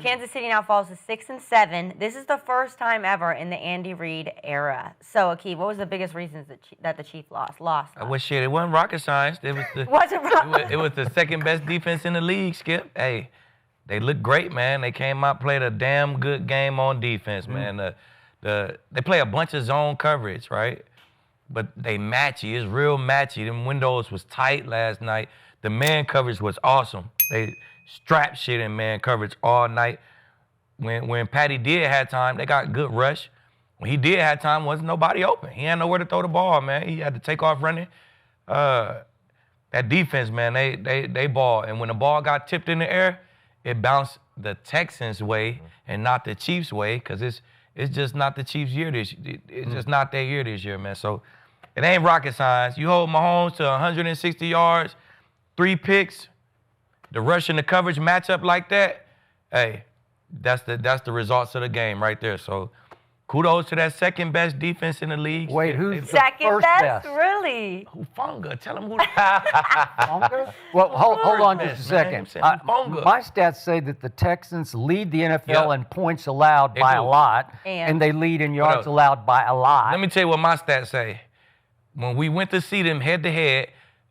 Kansas City now falls to 6-7. This is the first time ever in the Andy Reid era. So, Akeem, what was the biggest reasons that the Chiefs lost? I wish it wasn't rocket science. It was Wasn't it was the second best defense in the league, Skip. Hey, they looked great, man. They came out, played a damn good game on defense, man. They play a bunch of zone coverage, right? But they matchy. It's real matchy. Them windows was tight last night. The man coverage was awesome. They strap shit in man coverage all night. When Patty did have time, they got good rush. When he did have time, wasn't nobody open. He had nowhere to throw the ball, man. He had to take off running. That defense, man, they ball. And when the ball got tipped in the air, it bounced the Texans' way and not the Chiefs' way, because it's just not the Chiefs' year this year. It's just not their year this year, man. So it ain't rocket science. You hold Mahomes to 160 yards, 3 picks, the rush and the coverage match up like that, hey, that's the results of the game right there. So kudos to that second best defense in the league. Wait, who's the second first best? Really? Hufunga. Tell him who. Funga? Well, hold on just a second. Man, Hufunga. My stats say that the Texans lead the NFL Yeah. in points allowed They by do. a lot, And? and they lead in yards else? allowed by a lot. Let me tell you what my stats say. When we went to see them head to head,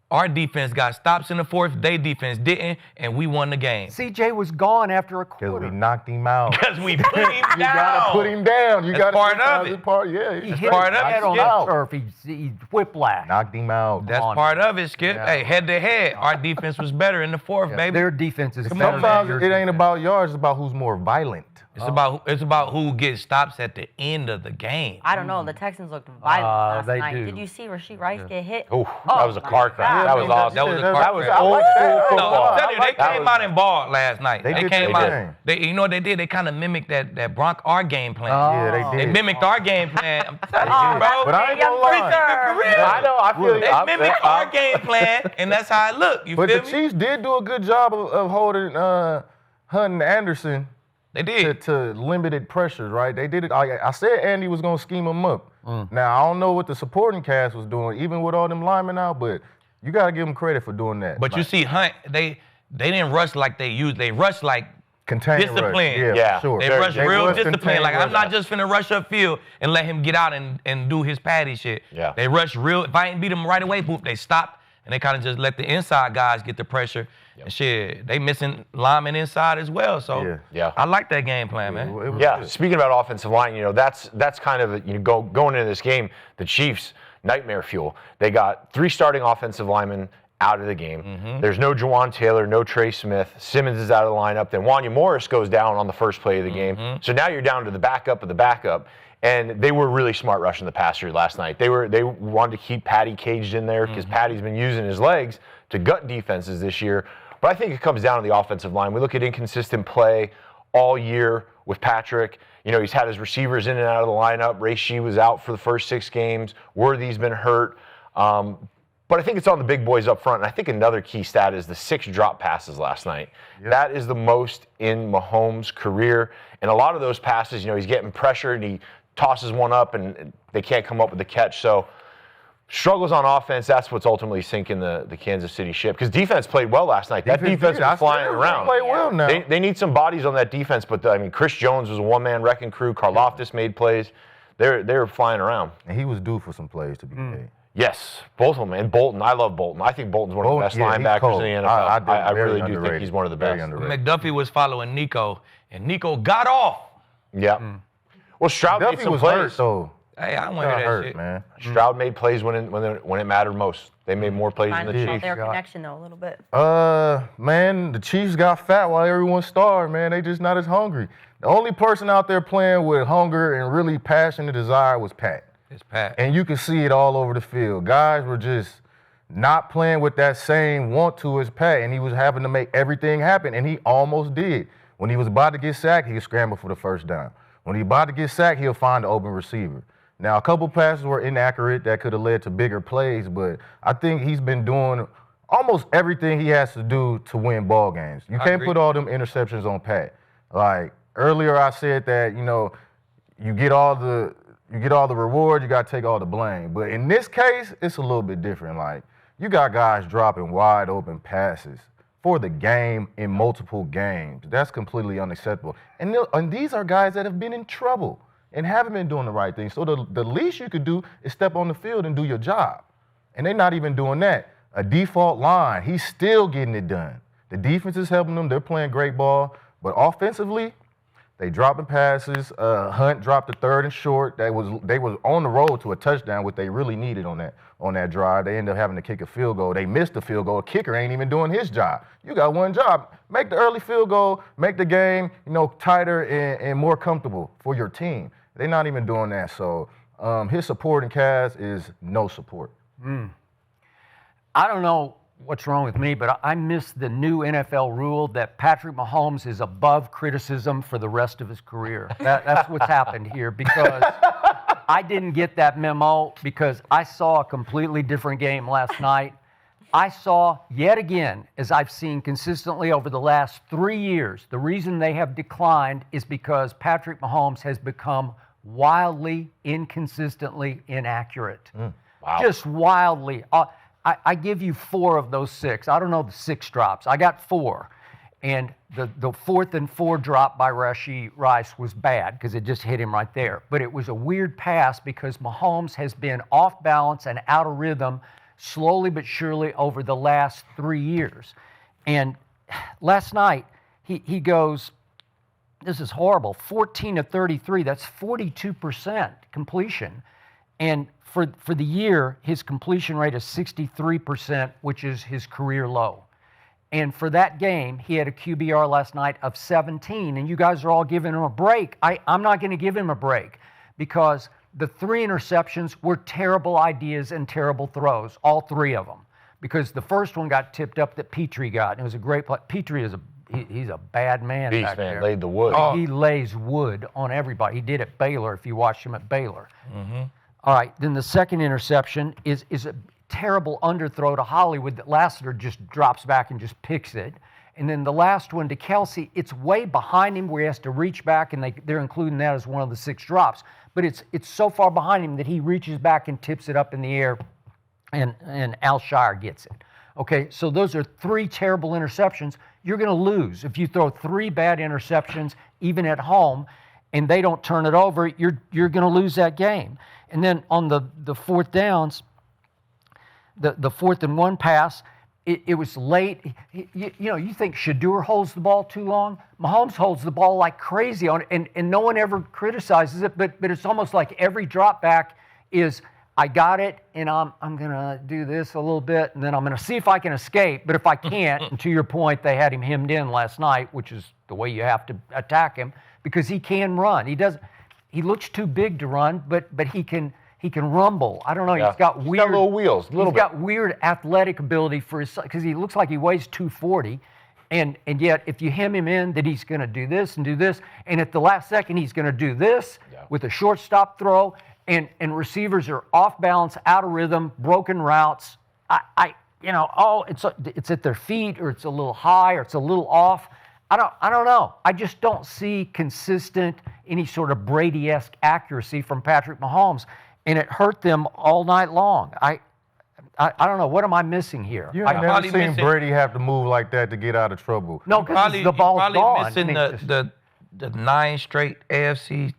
our defense got stops in the fourth. They defense didn't, and we won the game. CJ was gone after a Because quarter. we knocked him out. Because we put him down. You gotta put him down. You That's gotta part of it. Part, yeah, He that's hit part his of head it, on Skip. the turf. He whiplashed. knocked him out. That's on. part of it, Skip. Yeah. Hey, head to head, our defense was better in the fourth, baby. Their defense is Come better on, than Sometimes your it ain't defense. about yards. It's about who's more violent. It's about who gets stops at the end of the game. I don't know. The Texans looked violent last they night. do. Did you see Rasheed Rice get hit? Oh, that was a car crash. God. That was awesome. That was a That car was crash. old school No, football. I'm telling you, they That came was- out and balled last night. They did came their out. thing. You know what they did? They kind of mimicked our game plan. Yeah, They they did. mimicked our game plan. I'm telling you, bro. But I ain't Young gonna lie. Freezer. For real. I know. I feel you. They mimicked our game plan, and that's how it looked. You But feel the me? Chiefs did do a good job of holding Hunt and Anderson They did. to limited pressures, right? They did it. I said Andy was gonna scheme them up. Now I don't know what the supporting cast was doing, even with all them linemen out, but you gotta give them credit for doing that. But you see, Hunt, they didn't rush like they used. They rushed like contain discipline. rush. Yeah. For sure. they rushed real was discipline. contained Like, I'm rush. not just finna rush upfield and let him get out and do his patty shit. Yeah. They rushed real. If I ain't beat him right away, boop, they stopped, and they kind of just let the inside guys get the pressure. And shit, they missing linemen inside as well. So Yeah. I like that game plan, man. It was Yeah, good. speaking about offensive line, that's kind of going into this game, the Chiefs nightmare fuel. They got 3 starting offensive linemen out of the game. There's no Juwan Taylor, no Trey Smith. Simmons is out of the lineup. Then Wanya Morris goes down on the first play of the game. So now you're down to the backup of the backup. And they were really smart rushing the passer last night. They wanted to keep Patty caged in there because Patty's been using his legs to gut defenses this year. But I think it comes down to the offensive line. We look at inconsistent play all year with Patrick. He's had his receivers in and out of the lineup. Ray Shee was out for the first 6 games. Worthy's been hurt. But I think it's on the big boys up front. And I think another key stat is the 6 drop passes last night. Yep. That is the most in Mahomes' career. And a lot of those passes, he's getting pressured and he tosses one up and they can't come up with the catch. So struggles on offense, that's what's ultimately sinking the Kansas City ship. Because defense played well last night. That defense was flying around. They play well now. They need some bodies on that defense, but Chris Jones was a one-man wrecking crew. Karlaftis made plays. They were flying around. And he was due for some plays to be made. Yes, both of them. And Bolton, I love Bolton. I think Bolton's one of the best He's linebackers cold. in the NFL. I very really do think underrated. he's one of the Very best. underrated. McDuffie was following Nico, and Nico got off. Yeah. Well, Stroud made Duffy some was plays. hurt, though. Hey, I want to Got hear that hurt, shit. man. Stroud made plays when it mattered most. They made more plays than Trying the to Chiefs. their connection, though, a little bit. Man, the Chiefs got fat while everyone starved, man. They just not as hungry. The only person out there playing with hunger and really passion and desire was Pat. It's Pat. And you can see it all over the field. Guys were just not playing with that same want to as Pat, and he was having to make everything happen, and he almost did. When he was about to get sacked, he would scramble for the first down. When he about to get sacked, he'll find the open receiver. Now, a couple passes were inaccurate that could have led to bigger plays, but I think he's been doing almost everything he has to do to win ball games. You can't put all them interceptions on Pat. Like earlier, I said that you get all the reward, you got to take all the blame. But in this case, it's a little bit different. Like you got guys dropping wide open passes for the game in multiple games. That's completely unacceptable. And these are guys that have been in trouble and haven't been doing the right thing. So the least you could do is step on the field and do your job. And they're not even doing that. A default line, he's still getting it done. The defense is helping them. They're playing great ball. But offensively, they dropping passes. Hunt dropped the 3rd and short. They was on the road to a touchdown, what they really needed on that drive. They ended up having to kick a field goal. They missed the field goal. A kicker ain't even doing his job. You got one job. Make the early field goal. Make the game, tighter and more comfortable for your team. They're not even doing that. So his supporting cast is no support. I don't know what's wrong with me, but I miss the new NFL rule that Patrick Mahomes is above criticism for the rest of his career. That's what's happened here, because I didn't get that memo because I saw a completely different game last night. I saw, yet again, as I've seen consistently over the last 3 years, the reason they have declined is because Patrick Mahomes has become wildly, inconsistently inaccurate. Wow. Just wildly. I give you 4 of those 6. I don't know the 6 drops. I got 4. And the 4th and 4 drop by Rashee Rice was bad because it just hit him right there. But it was a weird pass because Mahomes has been off balance and out of rhythm slowly but surely over the last 3 years. And last night, he goes, this is horrible, 14 of 33. That's 42% completion. And for the year, his completion rate is 63%, which is his career low. And for that game, he had a QBR last night of 17, and you guys are all giving him a break. I'm not going to give him a break because the 3 interceptions were terrible ideas and terrible throws, all 3 of them. Because the first one got tipped up that Petrie got, and it was a great play. Petrie is he's a bad man Beast, back man, there. laid the wood. He lays wood on everybody. He did at Baylor, if you watched him at Baylor. Mm-hmm. All right, then the second interception is a terrible underthrow to Hollywood that Lassiter just drops back and just picks it. And then the last one to Kelce, it's way behind him where he has to reach back, and they're including that as one of the 6 drops. But it's so far behind him that he reaches back and tips it up in the air, and Alshire gets it. Okay, so those are 3 terrible interceptions. You're going to lose. If you throw 3 bad interceptions, even at home, and they don't turn it over, you're going to lose that game. And then on the 4th downs, the 4th and 1 pass, it was late. You think Shedeur holds the ball too long? Mahomes holds the ball like crazy on it, and no one ever criticizes it, but it's almost like every drop back is, I got it, and I'm going to do this a little bit, and then I'm going to see if I can escape. But if I can't, and to your point, they had him hemmed in last night, which is the way you have to attack him, because he can run. He looks too big to run, but he can rumble. I don't know. Yeah. He's got weird little wheels. He's got weird athletic ability for his, because he looks like he weighs 240, and yet if you hem him in that he's going to do this, and at the last second he's going to do this with a shortstop throw, and receivers are off balance, out of rhythm, broken routes. It's at their feet, or it's a little high, or it's a little off. I don't know. I just don't see consistent, any sort of Brady-esque accuracy from Patrick Mahomes, and it hurt them all night long. I don't know. What am I missing here? You ain't never seen Brady have to move like that to get out of trouble. No, because the ball's gone. Missing the 9 straight AFC.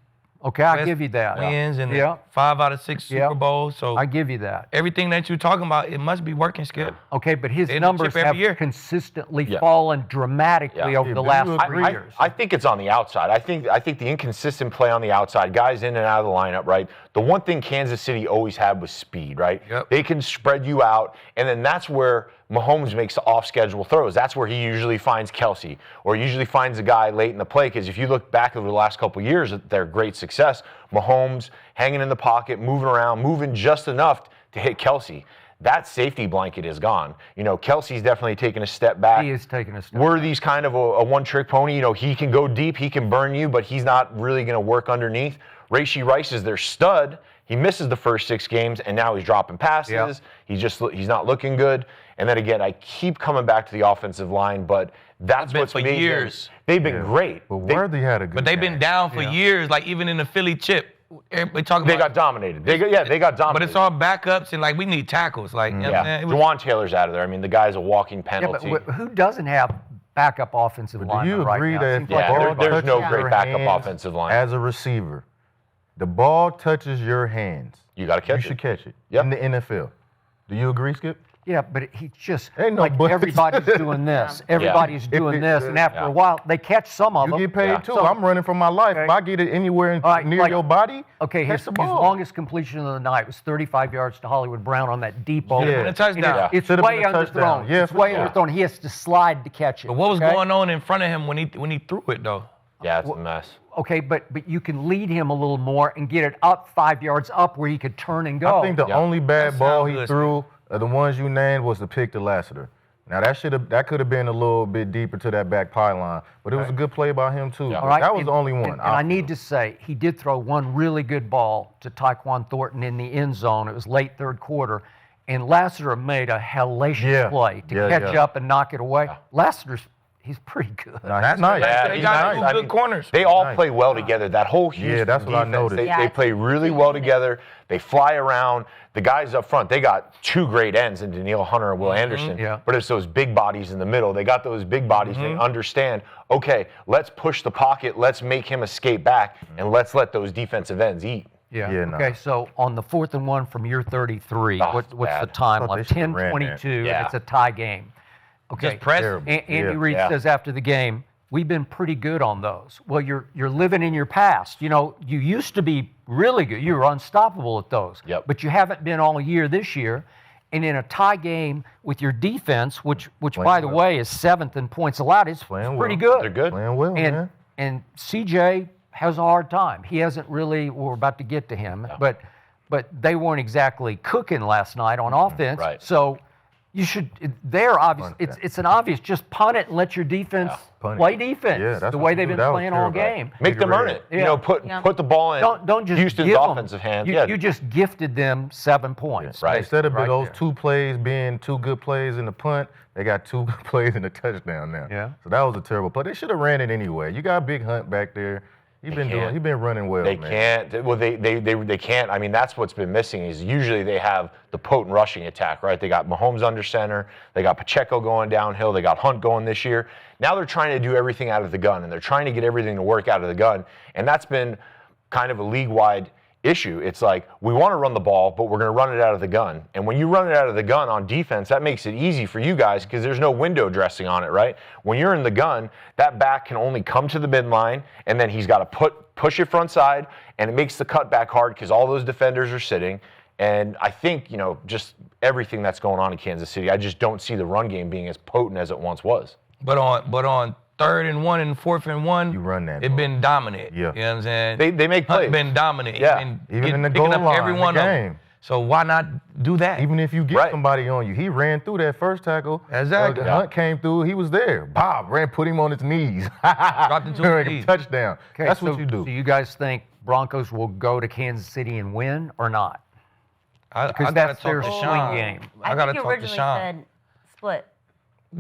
Okay, I give you that. Wins and 5 out of 6 Super Bowls. So I give you that. Everything that you're talking about, it must be working, Skip. Okay, but his numbers have consistently fallen dramatically over the last 3 years. I think it's on the outside. I think the inconsistent play on the outside, guys in and out of the lineup, right? The one thing Kansas City always had was speed, right? Yep. They can spread you out, and then that's where Mahomes makes the off-schedule throws. That's where he usually finds Kelce, or usually finds a guy late in the play, because if you look back over the last couple of years at their great success, Mahomes hanging in the pocket, moving around, moving just enough to hit Kelce. That safety blanket is gone. Kelce's definitely taken a step back. He is taking a step back. Worthy's kind of a one-trick pony. He can go deep, he can burn you, but he's not really going to work underneath. Rashee Rice is their stud. He misses the first 6 games, and now he's dropping passes. Yep. He's not looking good. And then again, I keep coming back to the offensive line, but that's what's made years. They've been great. But Worthy had a good But they've been down for years, like even in the Philly chip. we talk They about. got dominated. They got dominated. But it's all backups and like we need tackles. Like, you know what I'm Yeah, saying? It was- Juwan Taylor's out of there. I mean, the guy's a walking Yeah, penalty. but who doesn't have backup offensive Do linemen you right agree now? that It if seems the like Yeah, ball there's no touches great your backup hands offensive line. as a receiver, the ball touches your hands, You got to catch you it. should catch it Yep. in the NFL. Do you agree, Skip? Yeah, but he just Ain't no like buts. everybody's doing this. Everybody's doing this, and after a while, they catch some of You them. get paid Yeah. too. So- I'm running for my life. Okay. If I get it anywhere All right, near like- your body, Okay, catch his the ball. longest completion of the night was 35 yards to Hollywood Brown on that deep over. Yeah. A touchdown. And It's Should've way been a touchdown. underthrown. Yeah, It's for way sure. underthrown. He has to slide to catch it. But what was okay? going on in front of him when he threw it though? Yeah, it's a mess. Okay, but you can lead him a little more and get it up 5 yards up where he could turn and go. I think the only bad That ball sound he good, threw, the ones you named, was the pick to Lassiter. Now that could have been a little bit deeper to that back pylon, but it was a good play by him too. Yeah. All right, That was and- the only one. And I need to say, he did throw one really good ball to Tyquan Thornton in the end zone. It was late third quarter, and Lassiter made a hellacious Yeah. play to Yeah, catch yeah. up and knock it away. Lassiter's, he's pretty good. Nah, That's he's nice. Yeah, They he's got nice. two I good mean, corners. They all Nice. play well together. That whole Houston that's what I defense, noticed. they play really well together. They fly around. The guys up front, they got two great ends in Daniil Hunter and Will Anderson. Yeah. But it's those big bodies in the middle. They got those big bodies. They understand, okay, let's push the pocket. Let's make him escape back, and let's let those defensive ends eat. Yeah. Yeah, nah. Okay, so on the 4th and 1 from year 33, Oh, what's the bad. time? Thought they Like should've ran that. 10-22, Yeah. and it's a tie game. Okay. Just press. Terrible. Andy Yeah. Reid Yeah. says after the game, we've been pretty good on those. Well, you're living in your past. You know, you used to be really good. You were unstoppable at those. Yep. But you haven't been all year this year. And in a tie game with your defense, which by the well. way is 7th in points allowed, it's Playing pretty well. good. They're good. Playing well, man. And CJ has a hard time. He hasn't really. We're about to get to him, but they weren't exactly cooking last night on offense. Right. So you should. They're obvious. Punt It's that. it's an obvious. Just punt it and let your defense Punt it. play defense. Yeah, that's the what way you they've do. been That was playing all terrible. game. Make them earn Figure it. it. You know, Yeah. put the ball in Don't just Houston's give them- offensive hands. You, Yeah, you just gifted them 7 points. Right. Instead of Right those there. 2 plays being 2 good plays in the punt, they got 2 good plays in the touchdown now. Yeah. So that was a terrible play. They should have ran it anyway. You got Big Hunt back there. He's been running well, They man. can't. Well, they can't. I mean, that's what's been missing. Is usually they have the potent rushing attack, right? They got Mahomes under center. They got Pacheco going downhill. They got Hunt going this year. Now they're trying to do everything out of the gun, and they're trying to get everything to work out of the gun. And that's been kind of a league-wide issue. It's like, we want to run the ball, but we're going to run it out of the gun. And when you run it out of the gun on defense, that makes it easy for you guys because there's no window dressing on it, right? When you're in the gun, that back can only come to the midline, and then he's got to push it front side, and it makes the cutback hard because all those defenders are sitting. And I think, just everything that's going on in Kansas City, I just don't see the run game being as potent as it once was. But on 3rd and 1 and 4th and 1, You run that It ball. been dominant. Yeah. You know what I'm saying? They make Hunt plays. been dominant. Yeah. He been Even in the picking goal up line, every the one of them. game. So why not do that? Even if you get Right. somebody on you, he ran through that first tackle. Exactly. Hunt came through, he was there. Bob put him on his knees. Dropped him to his Like a knees. touchdown. Okay, That's so, what you do. So you guys think Broncos will go to Kansas City and win or not? I Because gotta that's talk their to swing Sean. game. I I gotta think you talk to originally Sean. said split.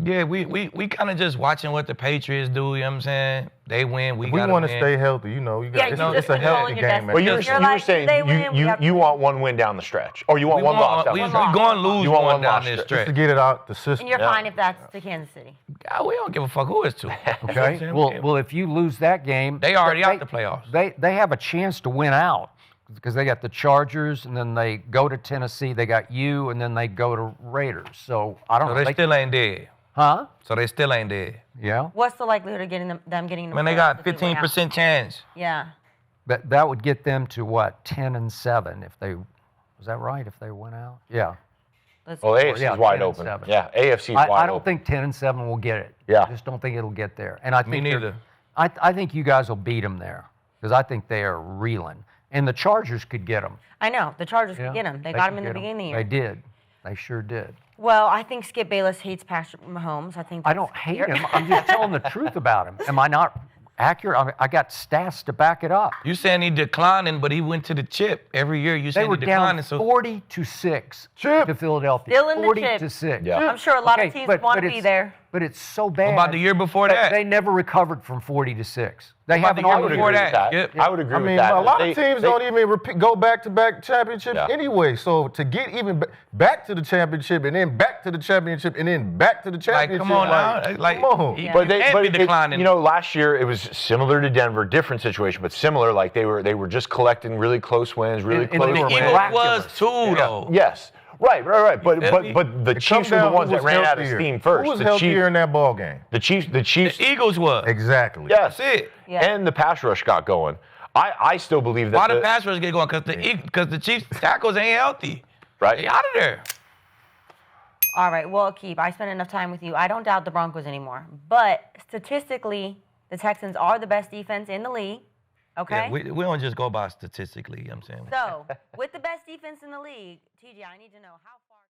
Yeah, we kind of just watching what the Patriots do. You know what I'm saying? They win, we we gotta want to win. stay healthy. You got Yeah, you it's, just it's a control healthy your game. destiny. man. Well, you You're were like, saying they win, we have to you win. want one win down the stretch, or you want one loss down we the stretch. going to lose You want one one down loss this stretch. stretch. Just to get it out the system. And you're Yeah. fine if that's to Kansas City. Yeah, we don't give a fuck who it's to. Okay. Well, if you lose that game, They already out the playoffs. They have a chance to win out because they got the Chargers, and then they go to Tennessee. They got you, and then they go to Raiders. So I don't So know. they still ain't dead. Huh? So they still ain't dead. Yeah. What's the likelihood of getting them getting the Man, they playoffs got if they win out? 15% chance. Yeah. That would get them to what, 10-7 if they. Was that right? If they went out? Yeah. Let's Well, AFC's Yeah, wide 10-7. open. Yeah, AFC's wide I don't open. think 10-7 will get it. Yeah. I just don't think it'll get there. And I Me think they're- neither. I think you guys will beat them there because I think they are reeling, and the Chargers could get them. I know the Chargers Yeah, could get him. They got could him in the get 'em. beginning of the They year. did. They sure did. Well, I think Skip Bayless hates Patrick Mahomes. I think I that's don't hate clear. him. I'm just telling the truth about him. Am I not accurate? I got stats to back it up. You saying he declining, but he went to the chip every year. You They saying were he down declining, so 40-6 Chip. to Philadelphia. Still in the 40-6. Yeah. I'm sure a lot Okay, of teams but want to be it's- there. but it's so bad. About the year before that? They never recovered from 40-6. They About the haven't year I would before agree with that. that. Yep. I would agree I with mean, that. a lot They- of teams they- don't even go back-to-back championships Yeah. anyway. So to get even back to the championship and then back to the championship and then back to the Like, championship, come on now. Like, come on. Yeah. But they, can't but be it- declining. you know, last year it was similar to Denver, different situation, but similar. Like they were just collecting really close wins, really And- and close they the were wins. Eagles miraculous. was too, though. Yes, right. But feel me? the It Chiefs comes were the down ones who that was ran out of healthier. steam first. Who was the healthier Chiefs, in that ball game? the Chiefs, The Eagles was. Exactly. yes, That's it. Yeah. and the pass rush got going. I still believe that. Why the pass rush get going? Because the Chiefs tackles ain't healthy. right? They out of there. All right, well, Keith, I spent enough time with you. I don't doubt the Broncos anymore. But statistically, the Texans are the best defense in the league. Okay? Yeah, we don't just go by statistically, you know what I'm saying? So, with the best defense in the league, TJ, I need to know how